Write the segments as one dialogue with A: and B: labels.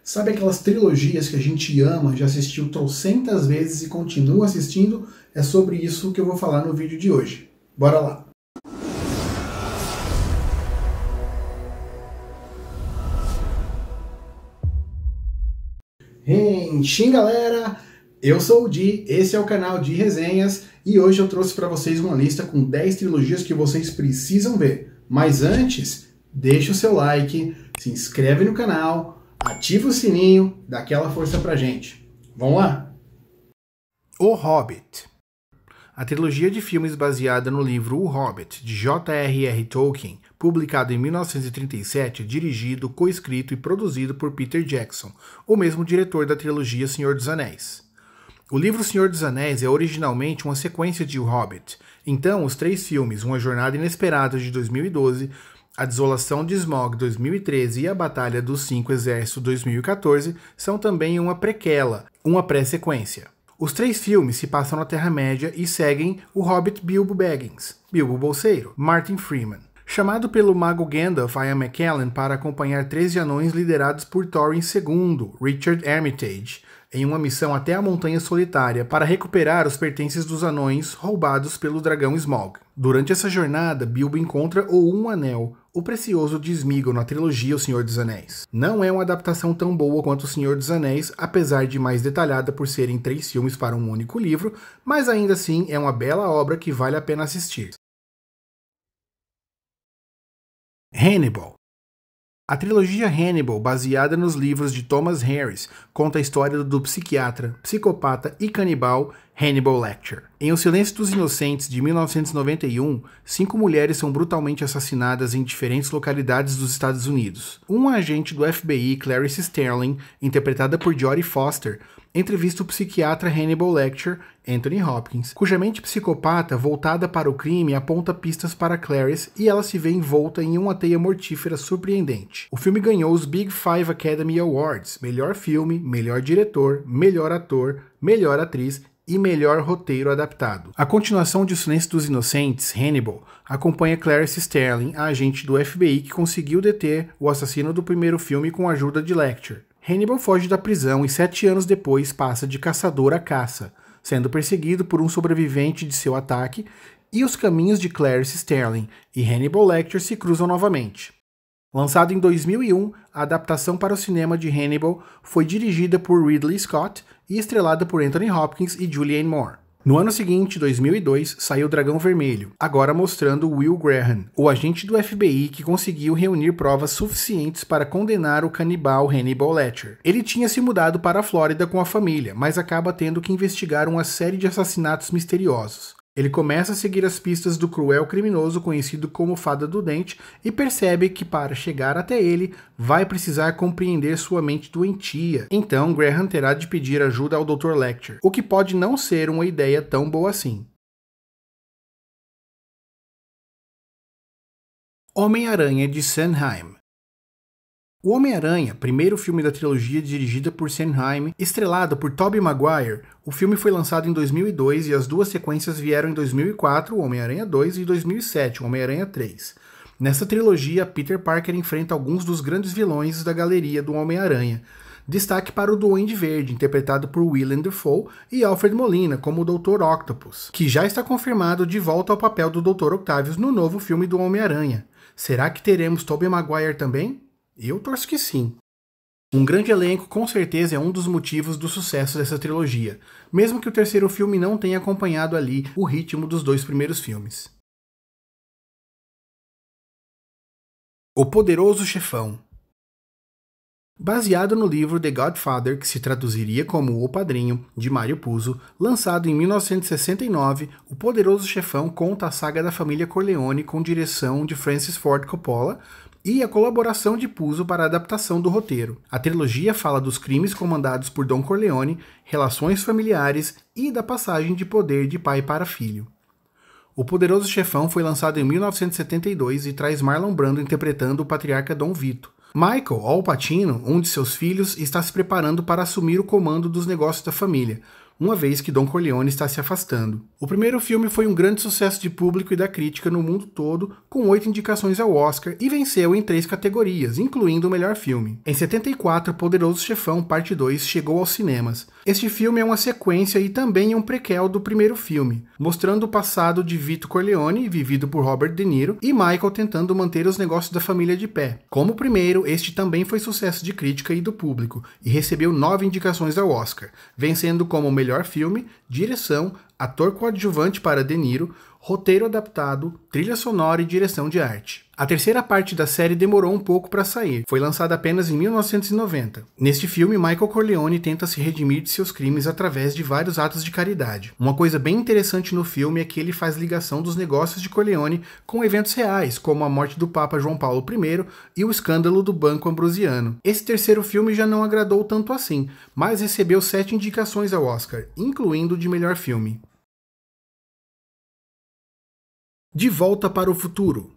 A: Sabe aquelas trilogias que a gente ama, já assistiu trocentas vezes e continua assistindo? É sobre isso que eu vou falar no vídeo de hoje. Bora lá! Sim, galera! Eu sou o Di, esse é o canal de resenhas e hoje eu trouxe para vocês uma lista com 10 trilogias que vocês precisam ver. Mas antes, deixa o seu like, se inscreve no canal, ativa o sininho, dá aquela força pra gente. Vamos lá? O Hobbit. A trilogia de filmes baseada no livro O Hobbit, de J.R.R. Tolkien, publicado em 1937, é dirigido, coescrito e produzido por Peter Jackson, o mesmo diretor da trilogia Senhor dos Anéis. O livro Senhor dos Anéis é originalmente uma sequência de O Hobbit, então os 3 filmes, Uma Jornada Inesperada de 2012, A Desolação de Smaug 2013 e A Batalha dos 5 Exércitos 2014 são também uma prequela, uma pré-sequência. Os 3 filmes se passam na Terra-média e seguem o Hobbit Bilbo Baggins, Bilbo Bolseiro, Martin Freeman. Chamado pelo mago Gandalf Ian McKellen para acompanhar 13 anões liderados por Thorin II, Richard Armitage, em uma missão até a Montanha Solitária para recuperar os pertences dos anões roubados pelo dragão Smaug. Durante essa jornada, Bilbo encontra o Um Anel, o precioso de Sméagol na trilogia O Senhor dos Anéis. Não é uma adaptação tão boa quanto O Senhor dos Anéis, apesar de mais detalhada por serem 3 filmes para um único livro, mas ainda assim é uma bela obra que vale a pena assistir. Hannibal. A trilogia Hannibal, baseada nos livros de Thomas Harris, conta a história do psiquiatra, psicopata e canibal Hannibal Lecter. Em O Silêncio dos Inocentes, de 1991, 5 mulheres são brutalmente assassinadas em diferentes localidades dos Estados Unidos. Um agente do FBI, Clarice Starling, interpretada por Jodie Foster, entrevista o psiquiatra Hannibal Lecter, Anthony Hopkins, cuja mente psicopata voltada para o crime aponta pistas para Clarice e ela se vê envolta em uma teia mortífera surpreendente. O filme ganhou os Big Five Academy Awards: melhor filme, melhor diretor, melhor ator, melhor atriz e melhor roteiro adaptado. A continuação de O Silêncio dos Inocentes, Hannibal, acompanha Clarice Starling, a agente do FBI que conseguiu deter o assassino do primeiro filme com a ajuda de Lecter. Hannibal foge da prisão e 7 anos depois passa de caçador a caça, sendo perseguido por um sobrevivente de seu ataque, e os caminhos de Clarice Starling e Hannibal Lecter se cruzam novamente. Lançado em 2001, a adaptação para o cinema de Hannibal foi dirigida por Ridley Scott e estrelada por Anthony Hopkins e Julianne Moore. No ano seguinte, 2002, saiu Dragão Vermelho, agora mostrando Will Graham, o agente do FBI que conseguiu reunir provas suficientes para condenar o canibal Hannibal Lecter. Ele tinha se mudado para a Flórida com a família, mas acaba tendo que investigar uma série de assassinatos misteriosos. Ele começa a seguir as pistas do cruel criminoso conhecido como Fada do Dente e percebe que para chegar até ele, vai precisar compreender sua mente doentia. Então, Graham terá de pedir ajuda ao Dr. Lecter, o que pode não ser uma ideia tão boa assim. Homem-Aranha de Sanheim. O Homem-Aranha, primeiro filme da trilogia dirigida por Sanheim, estrelado por Tobey Maguire, o filme foi lançado em 2002 e as 2 sequências vieram em 2004, o Homem-Aranha 2, e 2007, o Homem-Aranha 3. Nessa trilogia, Peter Parker enfrenta alguns dos grandes vilões da galeria do Homem-Aranha. Destaque para o Duende Verde, interpretado por Willem Dafoe, e Alfred Molina como o Dr. Octopus, que já está confirmado de volta ao papel do Dr. Octavius no novo filme do Homem-Aranha. Será que teremos Tobey Maguire também? Eu torço que sim. Um grande elenco com certeza é um dos motivos do sucesso dessa trilogia, mesmo que o terceiro filme não tenha acompanhado ali o ritmo dos 2 primeiros filmes. O Poderoso Chefão. Baseado no livro The Godfather, que se traduziria como O Padrinho, de Mario Puzo, lançado em 1969, O Poderoso Chefão conta a saga da família Corleone com direção de Francis Ford Coppola e a colaboração de Puzo para a adaptação do roteiro. A trilogia fala dos crimes comandados por Don Corleone, relações familiares e da passagem de poder de pai para filho. O Poderoso Chefão foi lançado em 1972 e traz Marlon Brando interpretando o patriarca Dom Vito. Michael Al Pacino, um de seus filhos, está se preparando para assumir o comando dos negócios da família, uma vez que Don Corleone está se afastando. O primeiro filme foi um grande sucesso de público e da crítica no mundo todo, com 8 indicações ao Oscar e venceu em 3 categorias, incluindo o melhor filme. Em 74, Poderoso Chefão Parte 2 chegou aos cinemas. Este filme é uma sequência e também é um prequel do primeiro filme, mostrando o passado de Vito Corleone, vivido por Robert De Niro, e Michael tentando manter os negócios da família de pé. Como o primeiro, este também foi sucesso de crítica e do público, e recebeu 9 indicações ao Oscar, vencendo como melhor filme, direção, ator coadjuvante para De Niro, roteiro adaptado, trilha sonora e direção de arte. A terceira parte da série demorou um pouco para sair, foi lançada apenas em 1990. Neste filme, Michael Corleone tenta se redimir de seus crimes através de vários atos de caridade. Uma coisa bem interessante no filme é que ele faz ligação dos negócios de Corleone com eventos reais, como a morte do Papa João Paulo I e o escândalo do Banco Ambrosiano. Esse terceiro filme já não agradou tanto assim, mas recebeu 7 indicações ao Oscar, incluindo de melhor filme. De Volta para o Futuro.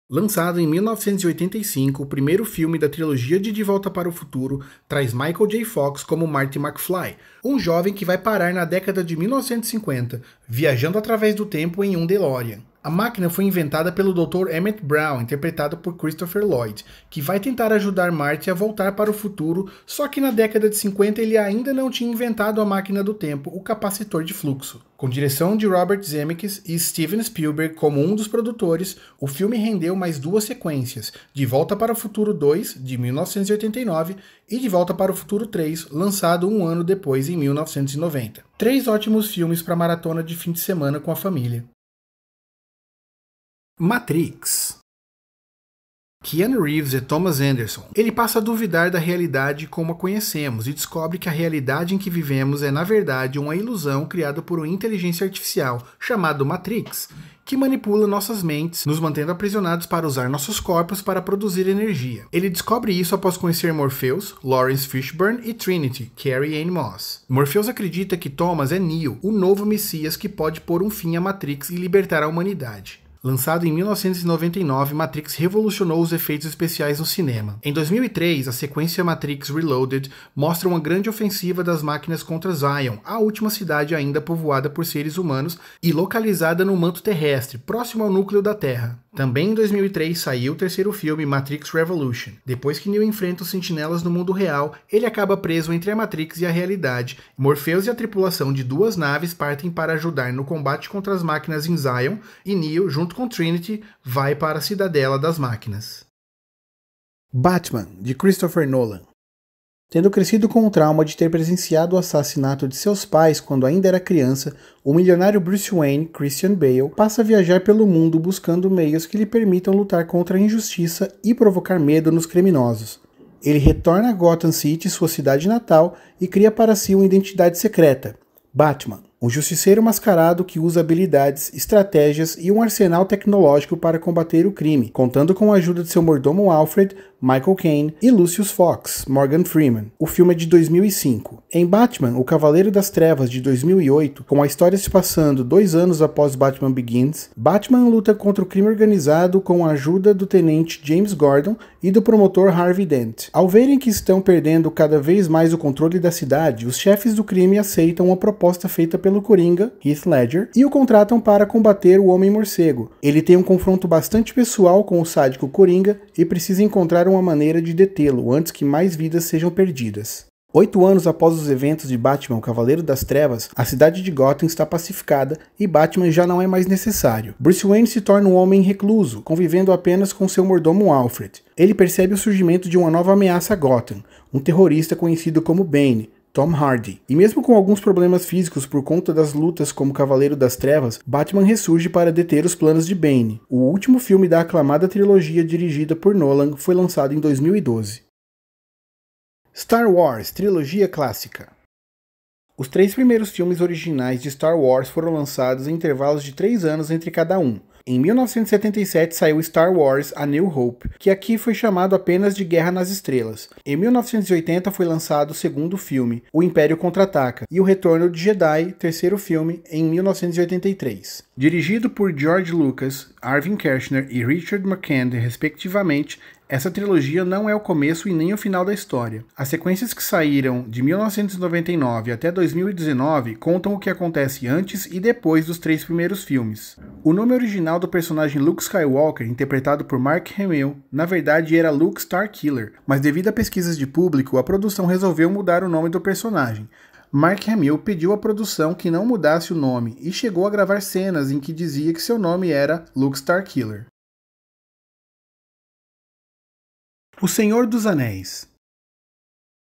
A: Lançado em 1985, o primeiro filme da trilogia de Volta para o Futuro traz Michael J. Fox como Marty McFly, um jovem que vai parar na década de 1950, viajando através do tempo em um DeLorean. A máquina foi inventada pelo Dr. Emmett Brown, interpretado por Christopher Lloyd, que vai tentar ajudar Marty a voltar para o futuro, só que na década de 50 ele ainda não tinha inventado a máquina do tempo, o capacitor de fluxo. Com direção de Robert Zemeckis e Steven Spielberg como um dos produtores, o filme rendeu mais 2 sequências, De Volta para o Futuro 2, de 1989, e De Volta para o Futuro 3, lançado um ano depois, em 1990. 3 ótimos filmes para maratona de fim de semana com a família. Matrix. Keanu Reeves é Thomas Anderson. Ele passa a duvidar da realidade como a conhecemos e descobre que a realidade em que vivemos é, na verdade, uma ilusão criada por uma inteligência artificial, chamada Matrix, que manipula nossas mentes, nos mantendo aprisionados para usar nossos corpos para produzir energia. Ele descobre isso após conhecer Morpheus, Lawrence Fishburne e Trinity, Carrie-Anne Moss. Morpheus acredita que Thomas é Neo, o novo Messias que pode pôr um fim à Matrix e libertar a humanidade. Lançado em 1999, Matrix revolucionou os efeitos especiais no cinema. Em 2003, a sequência Matrix Reloaded mostra uma grande ofensiva das máquinas contra Zion, a última cidade ainda povoada por seres humanos e localizada no manto terrestre, próximo ao núcleo da Terra. Também em 2003 saiu o terceiro filme, Matrix Revolution. Depois que Neo enfrenta os sentinelas no mundo real, ele acaba preso entre a Matrix e a realidade. Morpheus e a tripulação de 2 naves partem para ajudar no combate contra as máquinas em Zion, e Neo, junto com Trinity, vai para a Cidadela das Máquinas. Batman, de Christopher Nolan. Tendo crescido com o trauma de ter presenciado o assassinato de seus pais quando ainda era criança, o milionário Bruce Wayne, Christian Bale, passa a viajar pelo mundo buscando meios que lhe permitam lutar contra a injustiça e provocar medo nos criminosos. Ele retorna a Gotham City, sua cidade natal, e cria para si uma identidade secreta, Batman, um justiceiro mascarado que usa habilidades, estratégias e um arsenal tecnológico para combater o crime, contando com a ajuda de seu mordomo Alfred, Michael Caine e Lucius Fox, Morgan Freeman. O filme é de 2005. Em Batman, o Cavaleiro das Trevas, de 2008, com a história se passando 2 anos após Batman Begins, Batman luta contra o crime organizado com a ajuda do tenente James Gordon e do promotor Harvey Dent. Ao verem que estão perdendo cada vez mais o controle da cidade, os chefes do crime aceitam uma proposta feita pelo Coringa, Heath Ledger, e o contratam para combater o Homem-Morcego. Ele tem um confronto bastante pessoal com o sádico Coringa e precisa encontrar uma maneira de detê-lo antes que mais vidas sejam perdidas. 8 anos após os eventos de Batman, o Cavaleiro das Trevas, a cidade de Gotham está pacificada e Batman já não é mais necessário. Bruce Wayne se torna um homem recluso, convivendo apenas com seu mordomo Alfred. Ele percebe o surgimento de uma nova ameaça a Gotham, um terrorista conhecido como Bane, Tom Hardy. E mesmo com alguns problemas físicos por conta das lutas como Cavaleiro das Trevas, Batman ressurge para deter os planos de Bane. O último filme da aclamada trilogia dirigida por Nolan foi lançado em 2012. Star Wars, trilogia clássica. Os 3 primeiros filmes originais de Star Wars foram lançados em intervalos de 3 anos entre cada um. Em 1977 saiu Star Wars A New Hope, que aqui foi chamado apenas de Guerra nas Estrelas. Em 1980 foi lançado o segundo filme, O Império Contra-Ataca, e O Retorno de Jedi, terceiro filme, em 1983. Dirigido por George Lucas, Arvin Kershner e Richard McCann, respectivamente, Essa trilogia não é o começo e nem o final da história. As sequências que saíram de 1999 até 2019 contam o que acontece antes e depois dos 3 primeiros filmes. O nome original do personagem Luke Skywalker, interpretado por Mark Hamill, na verdade era Luke Starkiller, mas devido a pesquisas de público, a produção resolveu mudar o nome do personagem. Mark Hamill pediu à produção que não mudasse o nome e chegou a gravar cenas em que dizia que seu nome era Luke Starkiller. O Senhor dos Anéis.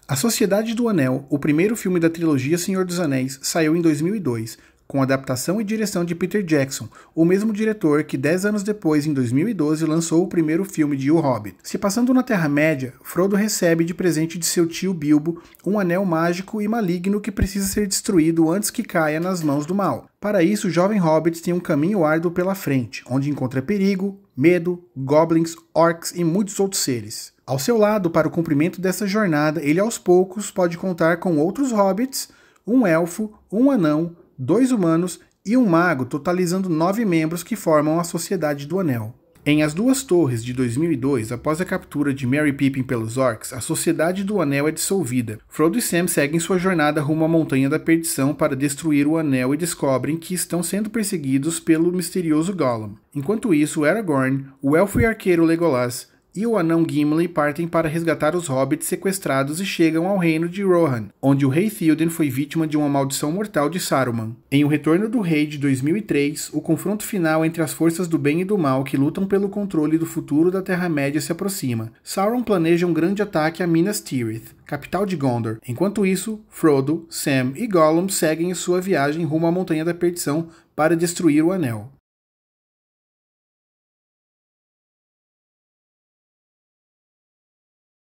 A: A Sociedade do Anel, o primeiro filme da trilogia Senhor dos Anéis, saiu em 2002, com adaptação e direção de Peter Jackson, o mesmo diretor que 10 anos depois, em 2012, lançou o primeiro filme de O Hobbit. Se passando na Terra-média, Frodo recebe de presente de seu tio Bilbo um anel mágico e maligno que precisa ser destruído antes que caia nas mãos do mal. Para isso, o jovem Hobbit tem um caminho árduo pela frente, onde encontra perigo, medo, goblins, orcs e muitos outros seres. Ao seu lado, para o cumprimento dessa jornada, ele aos poucos pode contar com outros hobbits, um elfo, um anão, 2 humanos e um mago, totalizando 9 membros que formam a Sociedade do Anel. Em As Duas Torres, de 2002, após a captura de Merry e Pippin pelos orcs, a Sociedade do Anel é dissolvida. Frodo e Sam seguem sua jornada rumo à Montanha da Perdição para destruir o Anel e descobrem que estão sendo perseguidos pelo misterioso Gollum. Enquanto isso, Aragorn, o elfo e arqueiro Legolas e o anão Gimli partem para resgatar os hobbits sequestrados e chegam ao reino de Rohan, onde o rei Théoden foi vítima de uma maldição mortal de Saruman. Em O Retorno do Rei de 2003, o confronto final entre as forças do bem e do mal que lutam pelo controle do futuro da Terra-média se aproxima. Sauron planeja um grande ataque a Minas Tirith, capital de Gondor. Enquanto isso, Frodo, Sam e Gollum seguem em sua viagem rumo à Montanha da Perdição para destruir o Anel.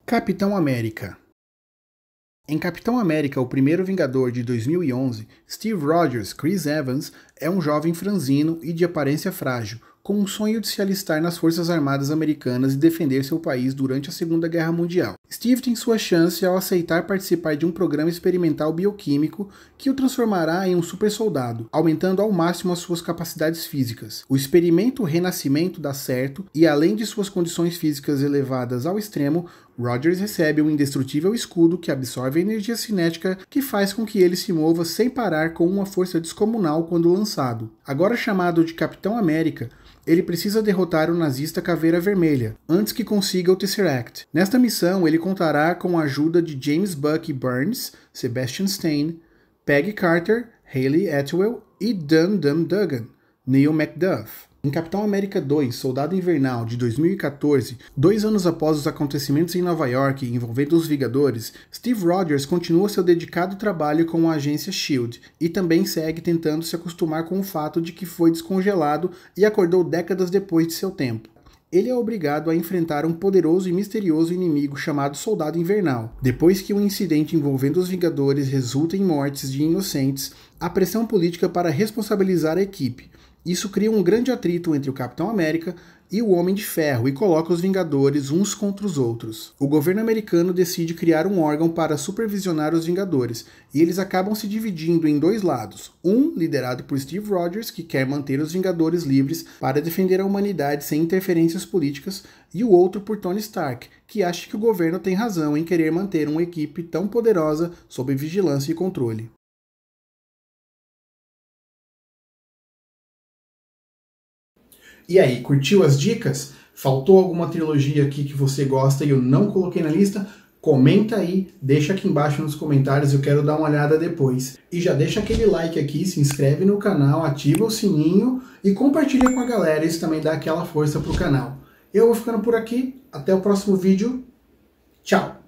A: Capitão América. Em Capitão América, o primeiro Vingador de 2011, Steve Rogers, Chris Evans, é um jovem franzino e de aparência frágil, com um sonho de se alistar nas Forças Armadas Americanas e defender seu país durante a Segunda Guerra Mundial. Steve tem sua chance ao aceitar participar de um programa experimental bioquímico que o transformará em um supersoldado, aumentando ao máximo as suas capacidades físicas. O experimento Renascimento dá certo e, além de suas condições físicas elevadas ao extremo, Rogers recebe um indestrutível escudo que absorve a energia cinética que faz com que ele se mova sem parar com uma força descomunal quando lançado. Agora chamado de Capitão América, ele precisa derrotar o nazista Caveira Vermelha, antes que consiga o Tesseract. Nesta missão, ele contará com a ajuda de James Bucky Burns, Sebastian Stan, Peggy Carter, Hayley Atwell e Dum Dum Dugan, Neil McDuff. Em Capitão América 2, Soldado Invernal, de 2014, 2 anos após os acontecimentos em Nova York envolvendo os Vingadores, Steve Rogers continua seu dedicado trabalho com a agência S.H.I.E.L.D. e também segue tentando se acostumar com o fato de que foi descongelado e acordou décadas depois de seu tempo. Ele é obrigado a enfrentar um poderoso e misterioso inimigo chamado Soldado Invernal. Depois que um incidente envolvendo os Vingadores resulta em mortes de inocentes, há pressão política para responsabilizar a equipe. Isso cria um grande atrito entre o Capitão América e o Homem de Ferro e coloca os Vingadores uns contra os outros. O governo americano decide criar um órgão para supervisionar os Vingadores, e eles acabam se dividindo em 2 lados. Um, liderado por Steve Rogers, que quer manter os Vingadores livres para defender a humanidade sem interferências políticas, e o outro por Tony Stark, que acha que o governo tem razão em querer manter uma equipe tão poderosa sob vigilância e controle. E aí, curtiu as dicas? Faltou alguma trilogia aqui que você gosta e eu não coloquei na lista? Comenta aí, deixa aqui embaixo nos comentários, eu quero dar uma olhada depois. E já deixa aquele like aqui, se inscreve no canal, ativa o sininho e compartilha com a galera, isso também dá aquela força pro canal. Eu vou ficando por aqui, até o próximo vídeo, tchau!